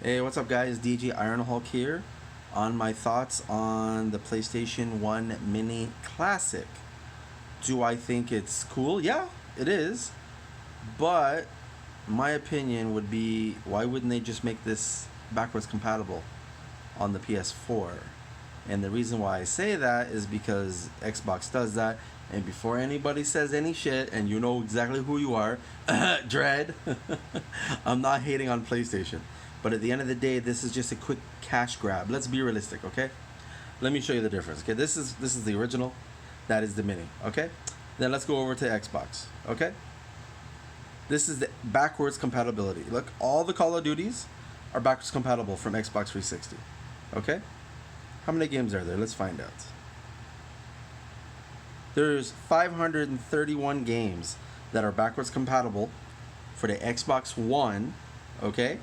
Hey, what's up, guys? DJ Ironhawk here on my thoughts on the PlayStation 1 Mini Classic. Do I think it's cool? Yeah, it is. But my opinion would be why wouldn't they just make this backwards compatible on the PS4? And the reason why I say that is because Xbox does that. And before anybody says any shit, and you know exactly who you are, Dread, I'm not hating on PlayStation. But at the end of the day, this is just a quick cash grab. Let's be realistic, okay? Let me show you the difference. Okay, this is the original, that is the mini, okay? Then let's go over to Xbox, okay? This is the backwards compatibility. Look, all the Call of Duties are backwards compatible from Xbox 360, okay? How many games are there? Let's find out. There's 531 games that are backwards compatible for the Xbox One, okay?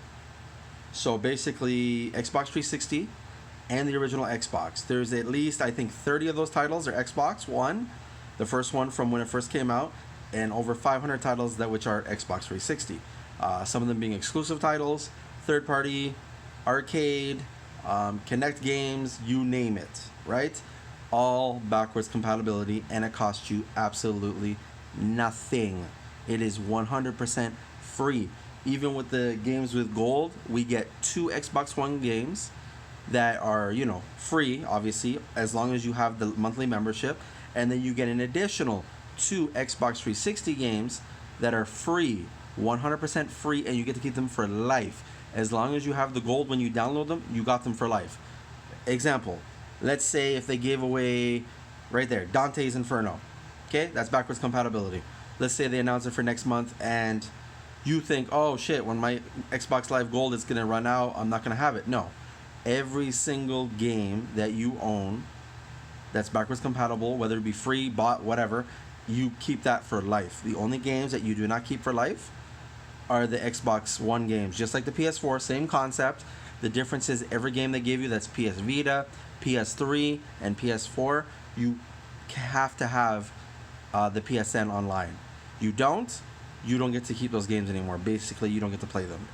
So basically, Xbox 360 and the original Xbox. There's at least, I think, 30 of those titles are Xbox One, the first one from when it first came out, and over 500 titles that which are Xbox 360. Some of them being exclusive titles, third party, arcade, Connect games, you name it, right? All backwards compatibility, and it costs you absolutely nothing. It is 100% free. Even with the games with gold, we get 2 Xbox One games that are, free, obviously, as long as you have the monthly membership. And then you get an additional 2 Xbox 360 games that are free, 100% free, and you get to keep them for life. As long as you have the gold when you download them, you got them for life. Example, let's say if they gave away, right there, Dante's Inferno. Okay, that's backwards compatibility. Let's say they announce it for next month and you think, oh shit, when my Xbox Live Gold is going to run out, I'm not going to have it. No. Every single game that you own that's backwards compatible, whether it be free, bought, whatever, you keep that for life. The only games that you do not keep for life are the Xbox One games. Just like the PS4, same concept. The difference is every game they give you that's PS Vita, PS3, and PS4, you have to have the PSN online. You don't get to keep those games anymore. Basically, you don't get to play them.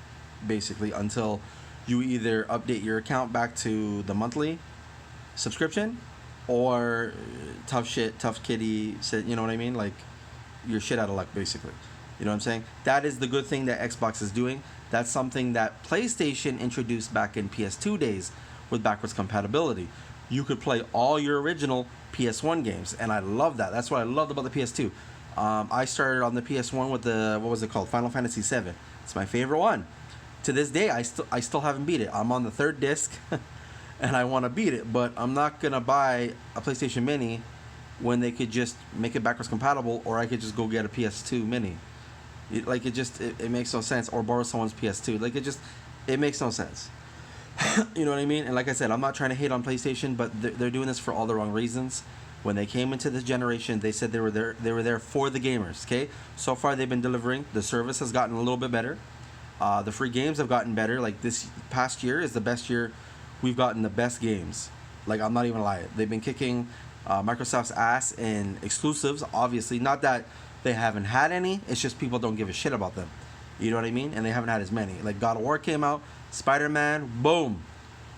Basically, until you either update your account back to the monthly subscription or tough shit, tough kitty, you know what I mean? Like, you're shit out of luck, basically. You know what I'm saying? That is the good thing that Xbox is doing. That's something that PlayStation introduced back in PS2 days with backwards compatibility. You could play all your original PS1 games, and I love that. That's what I loved about the PS2. I started on the PS1 with the, what was it called? Final Fantasy VII. It's my favorite one. To this day, I still haven't beat it. I'm on the third disc, and I want to beat it, but I'm not going to buy a PlayStation Mini when they could just make it backwards compatible, or I could just go get a PS2 Mini. It makes no sense, or borrow someone's PS2. It makes no sense. You know what I mean? And like I said, I'm not trying to hate on PlayStation, but they're doing this for all the wrong reasons. When they came into this generation, they said they were there for the gamers. Okay, so far they've been delivering. The service has gotten a little bit better. The free games have gotten better. Like, this past year is the best year we've gotten the best games. Like, I'm not even lying. They've been kicking Microsoft's ass in exclusives. Obviously, not that they haven't had any. It's just people don't give a shit about them. You know what I mean? And they haven't had as many. Like, God of War came out, Spider-Man, boom,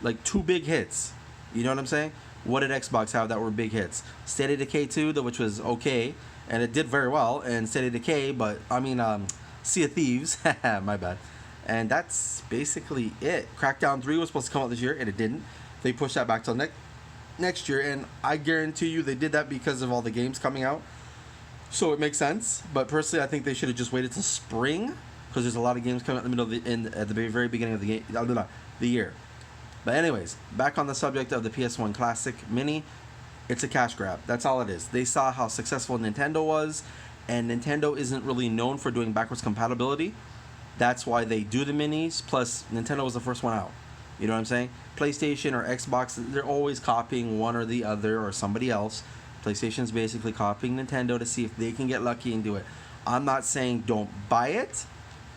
like 2 big hits. You know what I'm saying? What did Xbox have that were big hits? State of Decay 2, which was okay, and it did very well. And State of Decay, Sea of Thieves, my bad. And that's basically it. Crackdown 3 was supposed to come out this year, and it didn't. They pushed that back till next year, and I guarantee you they did that because of all the games coming out. So it makes sense. But personally, I think they should have just waited till spring, because there's a lot of games coming out in the middle of at the very beginning of the year. But anyways, back on the subject of the PS1 Classic Mini, it's a cash grab. That's all it is. They saw how successful Nintendo was, and Nintendo isn't really known for doing backwards compatibility. That's why they do the minis, plus Nintendo was the first one out. You know what I'm saying? PlayStation or Xbox, they're always copying one or the other or somebody else. PlayStation's basically copying Nintendo to see if they can get lucky and do it. I'm not saying don't buy it.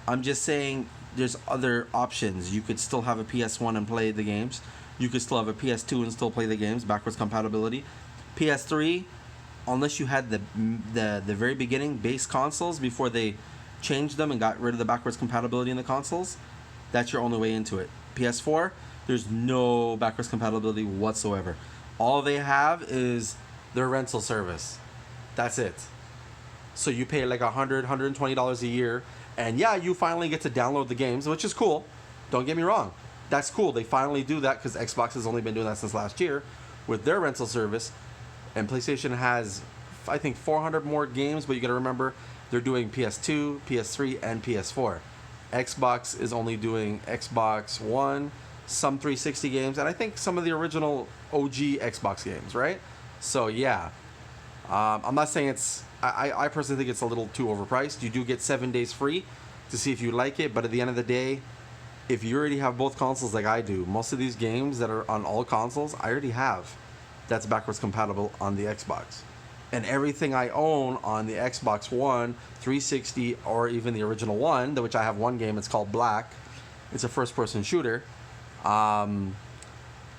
I'm just saying there's other options. You could still have a PS1 and play the games. You could still have a PS2 and still play the games, backwards compatibility. PS3, unless you had the very beginning base consoles before they changed them and got rid of the backwards compatibility in the consoles, that's your only way into it. PS4, there's no backwards compatibility whatsoever. All they have is their rental service. That's it. So you pay like $120 a year, and yeah, you finally get to download the games, which is cool. Don't get me wrong. That's cool. They finally do that because Xbox has only been doing that since last year with their rental service. And PlayStation has, I think, 400 more games, but you got to remember they're doing PS2, PS3, and PS4. Xbox is only doing Xbox One, some 360 games, and I think some of the original OG Xbox games, right? So yeah, I'm not saying it's. I personally think it's a little too overpriced. You do get 7 days free to see if you like it, but at the end of the day, if you already have both consoles like I do, most of these games that are on all consoles, I already have. That's backwards compatible on the Xbox. And everything I own on the Xbox One, 360, or even the original one, which I have one game, it's called Black. It's a first-person shooter.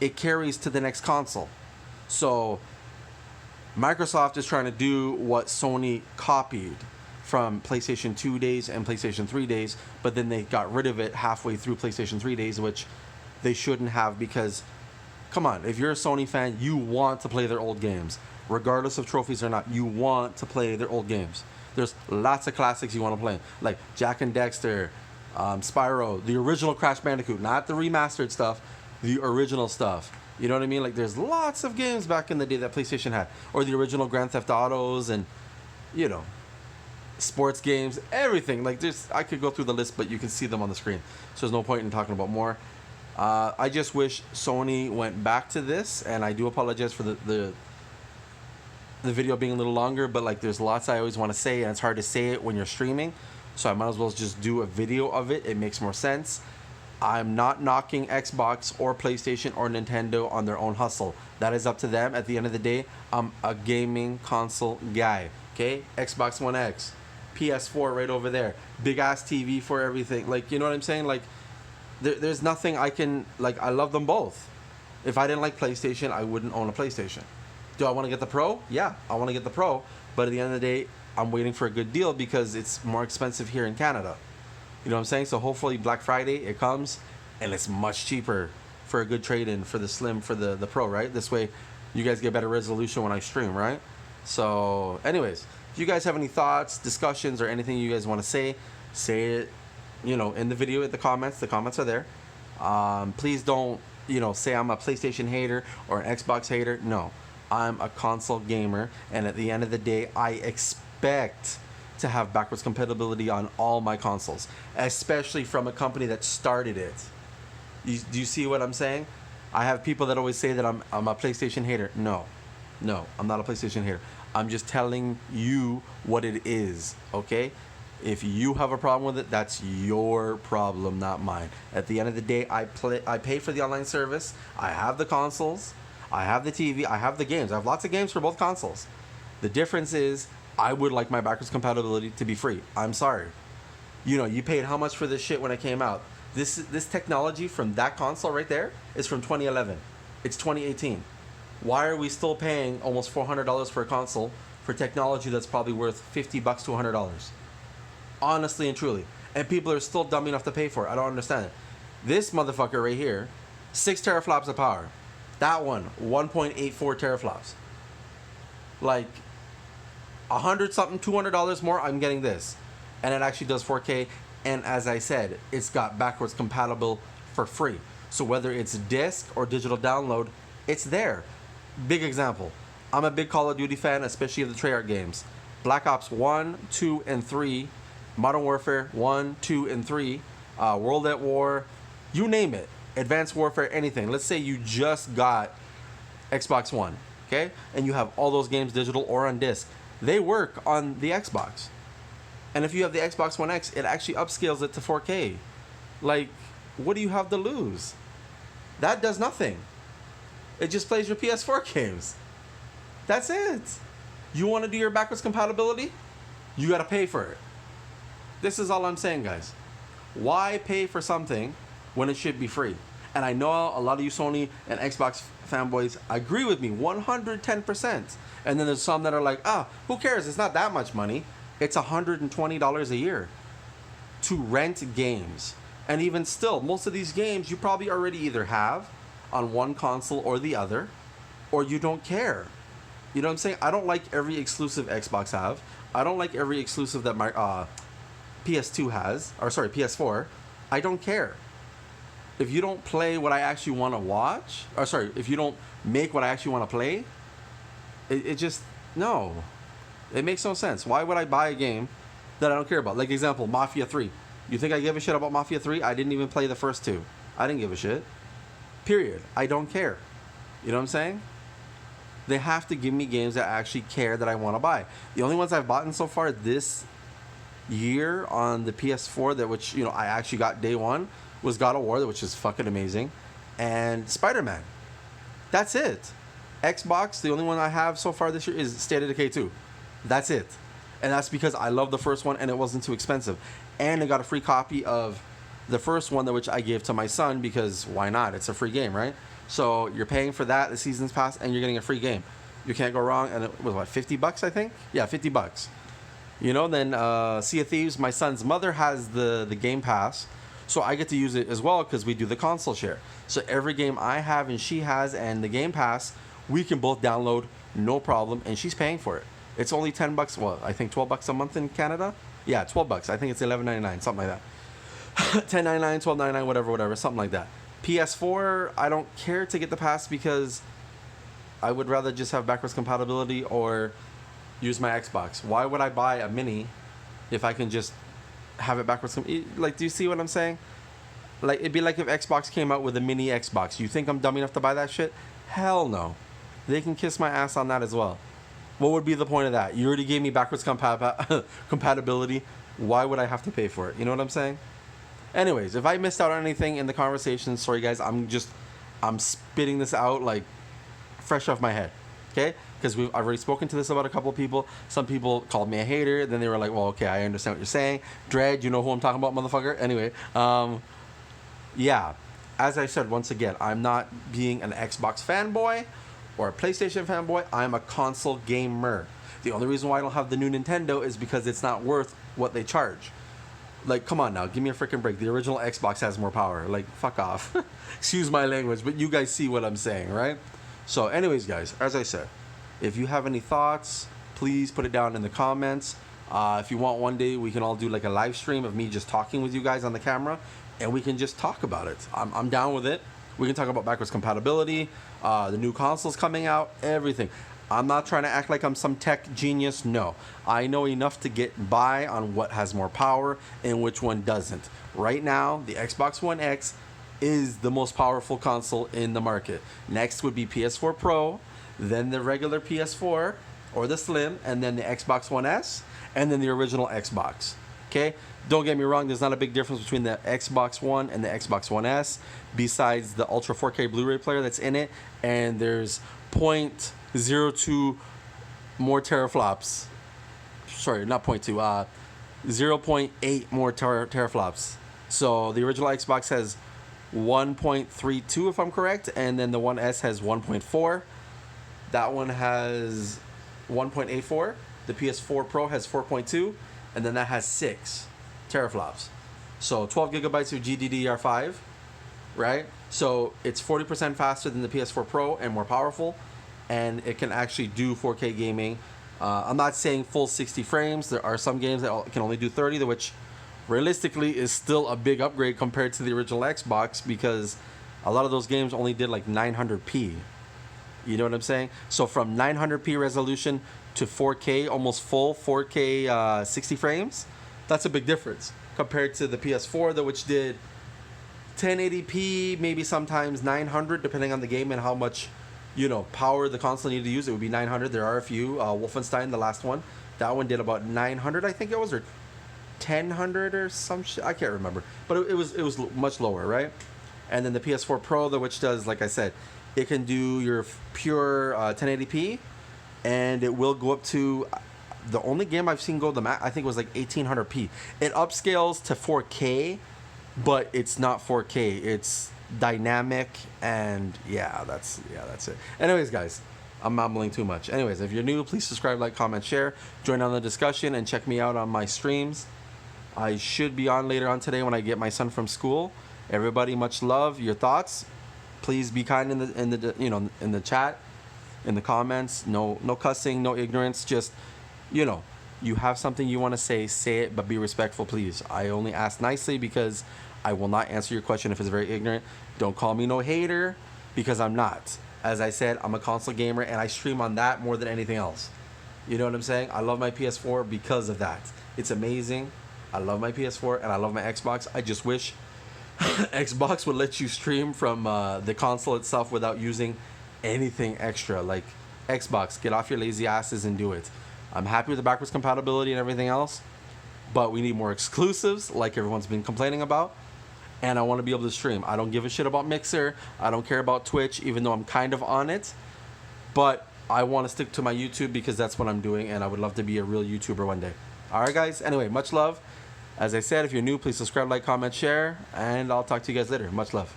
It carries to the next console. So Microsoft is trying to do what Sony copied from PlayStation 2 days and PlayStation 3 days, but then they got rid of it halfway through PlayStation 3 days, which they shouldn't have, because, come on, if you're a Sony fan, you want to play their old games. Regardless of trophies or not, you want to play their old games. There's lots of classics you want to play, like Jak and Daxter, Spyro, the original Crash Bandicoot, not the remastered stuff, the original stuff. You know what I mean? Like, there's lots of games back in the day that PlayStation had, or the original Grand Theft Autos, and, you know, sports games, everything. Like, I could go through the list, but you can see them on the screen, so there's no point in talking about more. I just wish Sony went back to this, and I do apologize for the video being a little longer, but like, there's lots I always want to say, and it's hard to say it when you're streaming, so I might as well just do a video of it. It makes more sense. I'm not knocking Xbox or PlayStation or Nintendo on their own hustle. That is up to them. At the end of the day, I'm a gaming console guy. Okay? Xbox One X, PS4 right over there, big ass TV for everything. Like, you know what I'm saying? Like, there's nothing I can, like, I love them both. If I didn't like PlayStation, I wouldn't own a PlayStation. Do I want to get the Pro? Yeah, I want to get the Pro. But at the end of the day, I'm waiting for a good deal because it's more expensive here in Canada. You know what I'm saying? So hopefully Black Friday, it comes, and it's much cheaper for a good trade-in for the Slim, for the Pro, right? This way, you guys get better resolution when I stream, right? So, anyways, if you guys have any thoughts, discussions, or anything you guys want to say it, you know, in the video, in the comments. The comments are there. Please don't, you know, say I'm a PlayStation hater or an Xbox hater. No, I'm a console gamer, and at the end of the day, I expect to have backwards compatibility on all my consoles, especially from a company that started it. Do you see what I'm saying? I have people that always say that I'm a PlayStation hater. No, I'm not a PlayStation hater. I'm just telling you what it is, okay? If you have a problem with it, that's your problem, not mine. At the end of the day, I pay for the online service. I have the consoles. I have the TV. I have the games. I have lots of games for both consoles. The difference is, I would like my backwards compatibility to be free. I'm sorry. You know, you paid how much for this shit when it came out? This technology from that console right there is from 2011. It's 2018. Why are we still paying almost $400 for a console for technology that's probably worth $50 to $100? Honestly and truly. And people are still dumb enough to pay for it. I don't understand it. This motherfucker right here, 6 teraflops of power. That one, 1.84 teraflops. Like, $100 something, $200 more, I'm getting this. And it actually does 4K. And as I said, it's got backwards compatible for free. So whether it's disc or digital download, it's there. Big example. I'm a big Call of Duty fan, especially of the Treyarch games. Black Ops 1, 2, and 3. Modern Warfare 1, 2, and 3. World at War. You name it. Advanced Warfare, anything. Let's say you just got Xbox One. Okay? And you have all those games digital or on disc. They work on the Xbox. And if you have the Xbox One X, it actually upscales it to 4K. Like, what do you have to lose? That does nothing. It just plays your PS4 games. That's it. You want to do your backwards compatibility? You got to pay for it. This is all I'm saying, guys. Why pay for something when it should be free? And I know a lot of you Sony and Xbox fanboys agree with me 110%. And then there's some that are like, who cares? It's not that much money. It's $120 a year to rent games. And even still, most of these games you probably already either have on one console or the other, or you don't care. You know what I'm saying? I don't like every exclusive Xbox have. I don't like every exclusive that my PS2 has, or sorry, PS4. I don't care. If you don't play what I actually want to watch, or sorry, if you don't make what I actually want to play, it just, no. It makes no sense. Why would I buy a game that I don't care about? Like, example, Mafia 3. You think I give a shit about Mafia 3? I didn't even play the first two. I didn't give a shit. Period. I don't care. You know what I'm saying? They have to give me games that I actually care that I want to buy. The only ones I've bought so far this year on the PS4, that which, you know, I actually got day one, was God of War, which is fucking amazing, and Spider-Man. That's it. Xbox, the only one I have so far this year is State of Decay 2. That's it. And that's because I love the first one and it wasn't too expensive. And I got a free copy of the first one, which I gave to my son because why not? It's a free game, right? So you're paying for that, the season's pass, and you're getting a free game. You can't go wrong. And it was what, $50, I think? Yeah, $50. You know, then Sea of Thieves, my son's mother has the Game Pass. So I get to use it as well because we do the console share. So every game I have and she has and the Game Pass, we can both download, no problem, and she's paying for it. It's only $10. Well, I think $12 a month in Canada. Yeah, $12. I think it's $11.99, something like that. $10.99, $12.99, whatever, something like that. PS4, I don't care to get the pass because I would rather just have backwards compatibility or use my Xbox. Why would I buy a mini if I can just have it backwards? Like, do you see what I'm saying? Like, it'd be like if Xbox came out with a mini Xbox. You think I'm dumb enough to buy that shit? Hell no. They can kiss my ass on that as well. What would be the point of that? You already gave me backwards compatibility. Why would I have to pay for it? You know what I'm saying? Anyways, if I missed out on anything in the conversation, sorry guys, I'm spitting this out like fresh off my head. Okay? Because I've already spoken to this about a couple of people. Some people called me a hater. Then they were like, well, okay, I understand what you're saying. Dread, you know who I'm talking about, motherfucker? Anyway, yeah. As I said, once again, I'm not being an Xbox fanboy or a PlayStation fanboy. I'm a console gamer. The only reason why I don't have the new Nintendo is because it's not worth what they charge. Like, come on now, give me a freaking break. The original Xbox has more power. Like, fuck off. Excuse my language, but you guys see what I'm saying, right? So, anyways, guys, as I said, if you have any thoughts, please put it down in the comments. If you want, one day we can all do like a live stream of me just talking with you guys on the camera, and we can just talk about it. I'm down with it. We can talk about backwards compatibility, the new consoles coming out, everything. I'm not trying to act like I'm some tech genius. No. I know enough to get by on what has more power and which one doesn't. Right now, the Xbox One X is the most powerful console in the market. Next would be PS4 Pro, then the regular PS4 or the Slim, and then the Xbox One S, and then the original Xbox. Okay? Don't get me wrong, there's not a big difference between the Xbox One and the Xbox One S, besides the Ultra 4K Blu-ray player that's in it, and there's 0.02 more teraflops. Sorry, not 0.2, 0.8 more teraflops. So the original Xbox has 1.32 if I'm correct, and then the One S has 1.4. That one has 1.84. The PS4 Pro has 4.2, and then that has 6 teraflops. So 12 gigabytes of GDDR5, right? So it's 40% faster than the PS4 Pro and more powerful, and it can actually do 4K gaming. I'm not saying full 60 frames. There are some games that can only do 30, which realistically is still a big upgrade compared to the original Xbox, because a lot of those games only did like 900p. You know what I'm saying? So from 900p resolution to 4K, almost full 4K 60 frames, that's a big difference compared to the PS4, which did 1080p, maybe sometimes 900, depending on the game and how much, you know, power the console needed to use. It would be 900. There are a few. Wolfenstein, the last one, that one did about 900, I think it was, or 1000 or some shit. I can't remember, but it was much lower, right? And then the PS4 Pro, which does, like I said, it can do your pure 1080p, and it will go up to, the only game I've seen go the max, I think it was like 1800p. It upscales to 4K, but it's not 4K. It's dynamic, and that's it. Anyways, guys, I'm mumbling too much. Anyways, if you're new, please subscribe, like, comment, share, join on the discussion, and check me out on my streams. I should be on later on today when I get my son from school. Everybody, much love. Your thoughts, please be kind in the chat, in the comments. No cussing, no ignorance. Just, you have something you want to say it, but be respectful, please. I only ask nicely because I will not answer your question if it's very ignorant. Don't call me no hater, because I'm not. As I said, I'm a console gamer and I stream on that more than anything else. You know what I'm saying? I love my PS4 because of that. It's amazing. I love my PS4 and I love my Xbox. I just wish Xbox would let you stream from the console itself without using anything extra. Like, Xbox, get off your lazy asses and do it. I'm happy with the backwards compatibility and everything else, but we need more exclusives like everyone's been complaining about. And I want to be able to stream. I don't give a shit about Mixer. I don't care about Twitch, even though I'm kind of on it. But I want to stick to my YouTube because that's what I'm doing, and I would love to be a real YouTuber one day. Alright, guys? Anyway, much love. As I said, if you're new, please subscribe, like, comment, share, and I'll talk to you guys later. Much love.